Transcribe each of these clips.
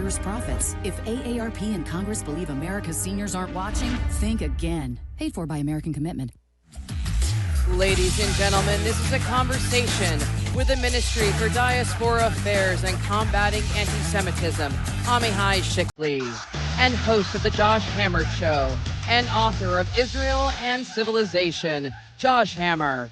ensures profits. If AARP and Congress believe America's seniors aren't watching, think again. Paid for by American Commitment. Ladies and gentlemen, this is a conversation with the Ministry for Diaspora Affairs and Combating Anti-Semitism, Amichai Chikli, and host of The Josh Hammer Show, and author of Israel and Civilization, Josh Hammer.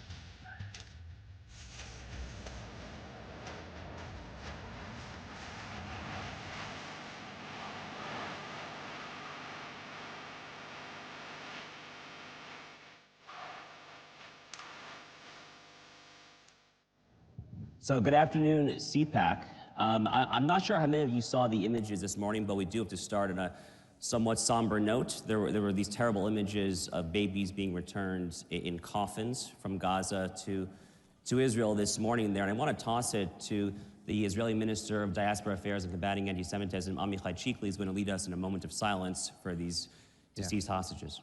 So good afternoon, CPAC. I'm not sure how many of you saw the images this morning, but we do have to start on a somewhat somber note. There were these terrible images of babies being returned in coffins from Gaza to Israel this morning there. And I want to toss it to the Israeli Minister of Diaspora Affairs and Combating Anti-Semitism, Amichai Chikli, is going to lead us in a moment of silence for these deceased hostages.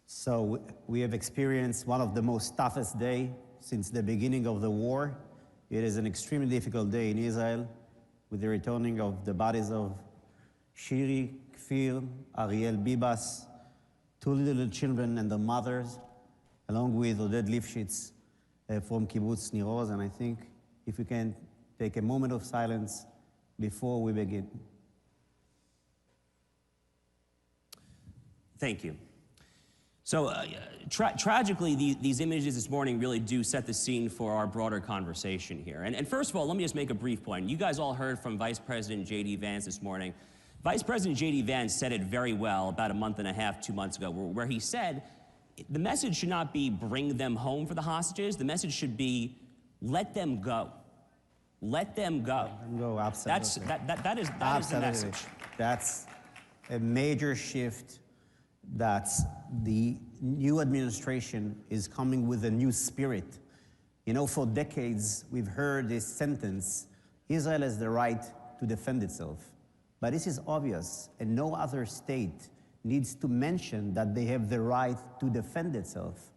So we have experienced one of the most toughest days since the beginning of the war. It is an extremely difficult day in Israel with the returning of the bodies of Shiri, Kfir, Ariel, Bibas, two little children and their mothers, along with Oded Lifshitz from Kibbutz Nir Oz. And I think if we can take a moment of silence before we begin. Thank you. So tragically, these images this morning really do set the scene for our broader conversation here. And first of all, let me just make a brief point. You guys all heard from Vice President J.D. Vance this morning. Vice President J.D. Vance said it very well about a month and a half, 2 months ago, where he said the message should not be bring them home for the hostages. The message should be let them go. Let them go. Let them go, absolutely. That is the message. That's a major shift. That the new administration is coming with a new spirit. You know, for decades, we've heard this sentence, Israel has the right to defend itself. But this is obvious, and no other state needs to mention that they have the right to defend itself.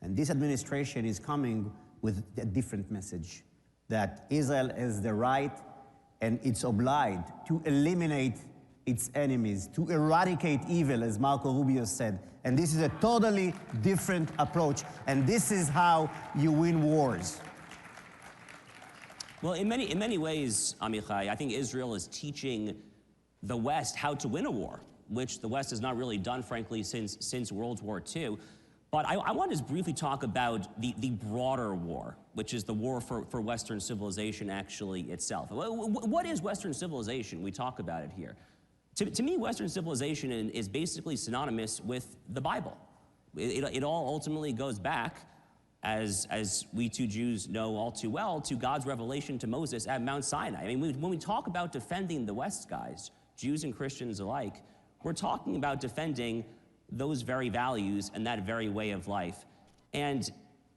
And this administration is coming with a different message, that Israel has the right and it's obliged to eliminate its enemies, to eradicate evil, as Marco Rubio said. And this is a totally different approach. And this is how you win wars. Well, in many ways, Amichai, I think Israel is teaching the West how to win a war, which the West has not really done, frankly, since World War II. But I want to just briefly talk about the broader war, which is the war for Western civilization actually itself. What is Western civilization? We talk about it here. To me, Western civilization is basically synonymous with the Bible. It all ultimately goes back, as we two Jews know all too well, to God's revelation to Moses at Mount Sinai. I mean, when we talk about defending the West, guys, Jews and Christians alike, we're talking about defending those very values and that very way of life. And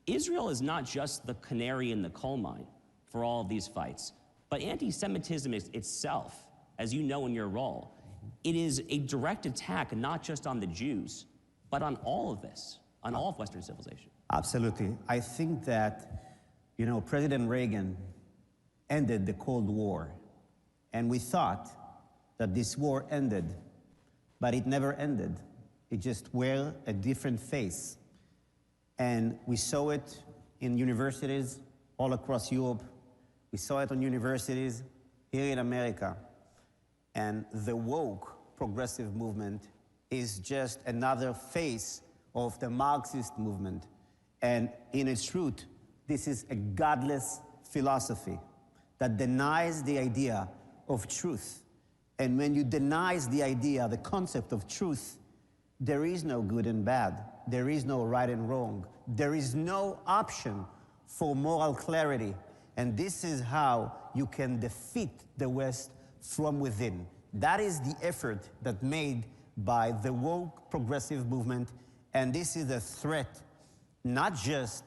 Israel is not just the canary in the coal mine for all of these fights, but anti-Semitism itself, as you know in your role, it is a direct attack not just on the Jews, but on all of this, on all of Western civilization. Absolutely. I think that, you know, President Reagan ended the Cold War, and we thought that this war ended, but it never ended. It just wore a different face. And we saw it in universities all across Europe. We saw it on universities here in America. And the woke progressive movement is just another face of the Marxist movement. And in its root, this is a godless philosophy that denies the idea of truth. And when you deny the idea, the concept of truth, there is no good and bad. There is no right and wrong. There is no option for moral clarity. And this is how you can defeat the West from within. That is the effort that made by the woke progressive movement. And this is a threat, not just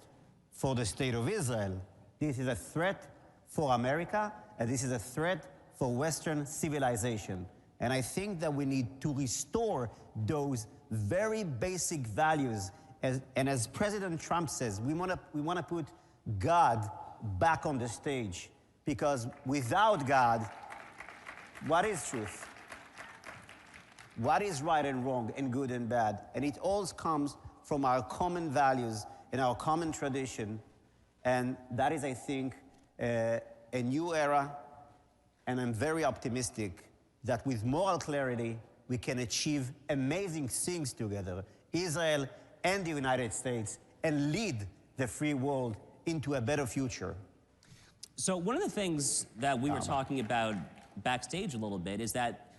for the state of Israel. This is a threat for America, and this is a threat for Western civilization. And I think that we need to restore those very basic values. And as President Trump says, we want to put God back on the stage, because without God, what is truth? what is right and wrong and good and bad. And it all comes from our common values and our common tradition. And that is, I think, a new era. And I'm very optimistic that with moral clarity, we can achieve amazing things together, Israel and the United States, and lead the free world into a better future. So one of the things that we were talking about backstage a little bit is that,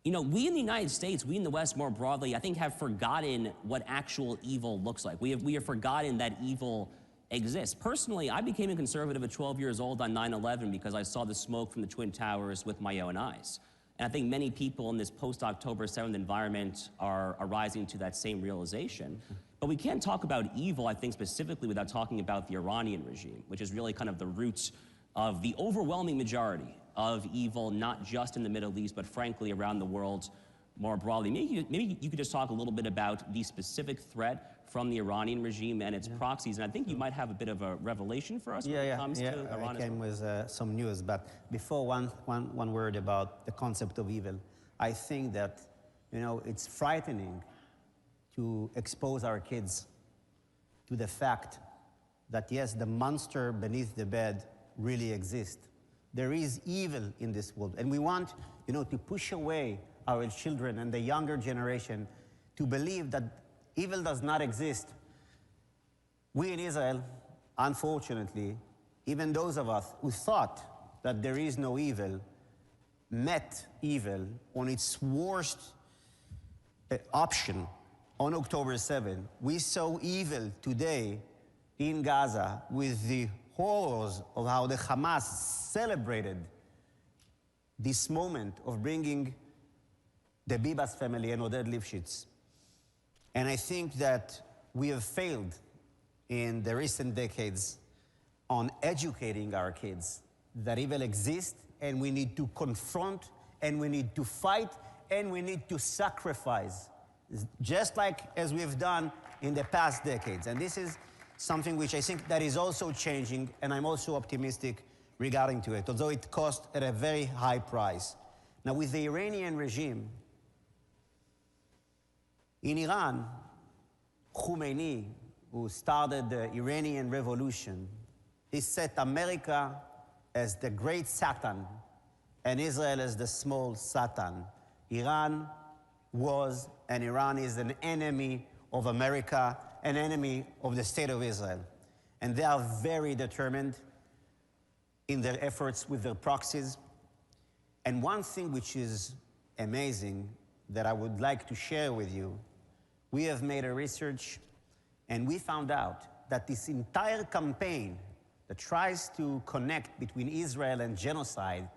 you know, we in the United States, we in the West more broadly, I think have forgotten what actual evil looks like. We have forgotten that evil exists. Personally, I became a conservative at 12 years old on 9/11 because I saw the smoke from the Twin Towers with my own eyes. And I think many people in this post-October 7th environment are rising to that same realization. But we can't talk about evil, I think, specifically without talking about the Iranian regime, which is really kind of the root of the overwhelming majority of evil, not just in the Middle East, but frankly around the world more broadly. Maybe you could just talk a little bit about the specific threat from the Iranian regime and its proxies, and I think you might have a bit of a revelation for us when it comes to Iran. I came with some news, but before one word about the concept of evil. I think that, you know, it's frightening to expose our kids to the fact that, yes, the monster beneath the bed really exists. There is evil in this world, and we want, you know, to push away our children and the younger generation to believe that evil does not exist. We in Israel, unfortunately, even those of us who thought that there is no evil, met evil on its worst option on October 7th. We saw evil today in Gaza with the horrors of how the Hamas celebrated this moment of bringing the Bibas family and Oded Lifshitz. And I think that we have failed in the recent decades on educating our kids that evil exists, and we need to confront, and we need to fight, and we need to sacrifice, just like as we've done in the past decades. And this is something which I think that is also changing, and I'm also optimistic regarding to it, although it cost at a very high price. Now, with the Iranian regime, in Iran, Khomeini, who started the Iranian Revolution, he set America as the great Satan and Israel as the small Satan. Iran was and Iran is an enemy of America, an enemy of the state of Israel. And they are very determined in their efforts with their proxies. And one thing which is amazing that I would like to share with you, we have made a research and we found out that this entire campaign that tries to connect between Israel and genocide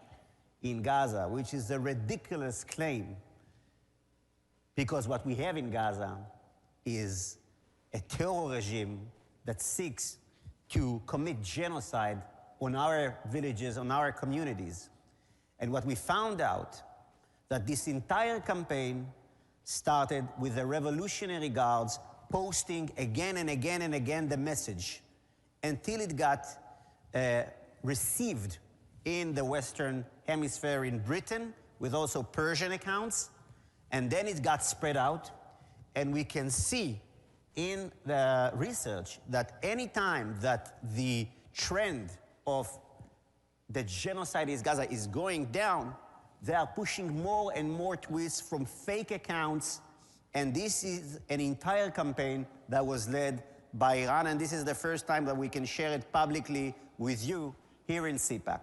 in Gaza, which is a ridiculous claim, because what we have in Gaza is a terror regime that seeks to commit genocide on our villages, on our communities. And what we found out, that this entire campaign started with the Revolutionary Guards posting again and again and again the message until it got received in the Western Hemisphere in Britain, with also Persian accounts, and then it got spread out. And we can see in the research that any time that the trend of the genocide in Gaza is going down, they are pushing more and more tweets from fake accounts. And this is an entire campaign that was led by Iran, and this is the first time that we can share it publicly with you here in CPAC.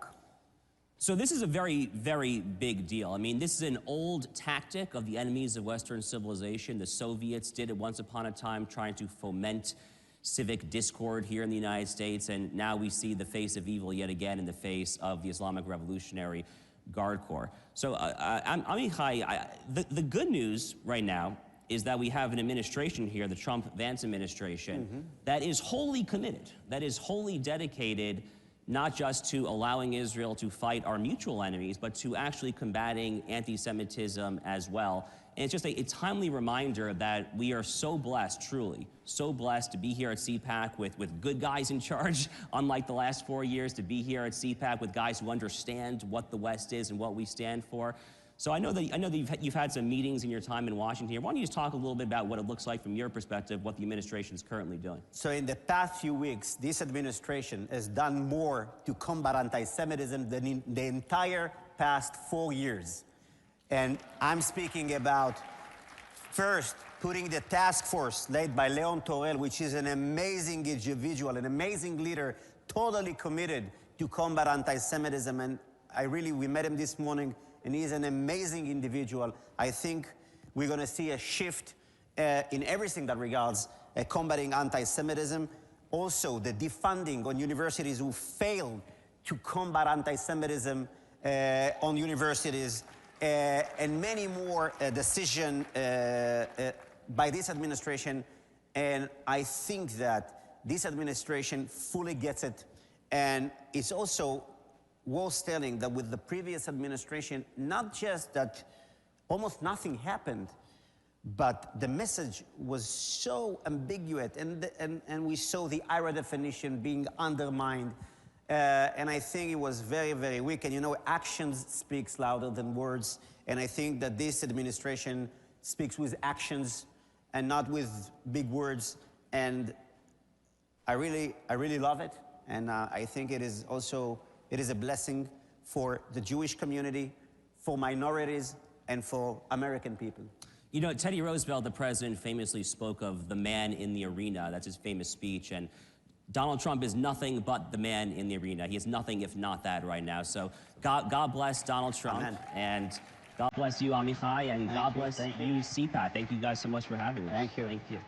So this is a very, very big deal. I mean, this is an old tactic of the enemies of Western civilization. The Soviets did it once upon a time, trying to foment civic discord here in the United States, and now we see the face of evil yet again in the face of the Islamic Revolutionary Guard Corps. So, Amichai, the good news right now is that we have an administration here, the Trump-Vance administration, that is wholly committed, that is wholly dedicated not just to allowing Israel to fight our mutual enemies, but to actually combating anti-Semitism as well. And it's just a timely reminder that we are so blessed, truly, so blessed to be here at CPAC with good guys in charge, unlike the last 4 years, to be here at CPAC with guys who understand what the West is and what we stand for. So I know that you've had some meetings in your time in Washington here. Why don't you just talk a little bit about what it looks like from your perspective, what the administration is currently doing? So in the past few weeks, this administration has done more to combat anti-Semitism than in the entire past 4 years. And I'm speaking about, first, putting the task force led by Leon Torel, which is an amazing individual, an amazing leader, totally committed to combat anti-Semitism. And we met him this morning, and he is an amazing individual. I think we're going to see a shift in everything that regards combating anti-Semitism. Also, the defunding on universities who failed to combat anti-Semitism on universities, and many more decisions by this administration. And I think that this administration fully gets it. And it's also worth telling that with the previous administration, not just that almost nothing happened, but the message was so ambiguous, and we saw the IRA definition being undermined, and I think it was very, very weak. And you know, actions speaks louder than words, and I think that this administration speaks with actions and not with big words, and I really love it, and I think it is also a blessing for the Jewish community, for minorities, and for American people. You know, Teddy Roosevelt, the president, famously spoke of the man in the arena. That's his famous speech. And Donald Trump is nothing but the man in the arena. He is nothing if not that right now. So God bless Donald Trump. Amen. And God bless you, Amichai, and God bless you, CPAC. Thank you guys so much for having me. Thank you. Thank you.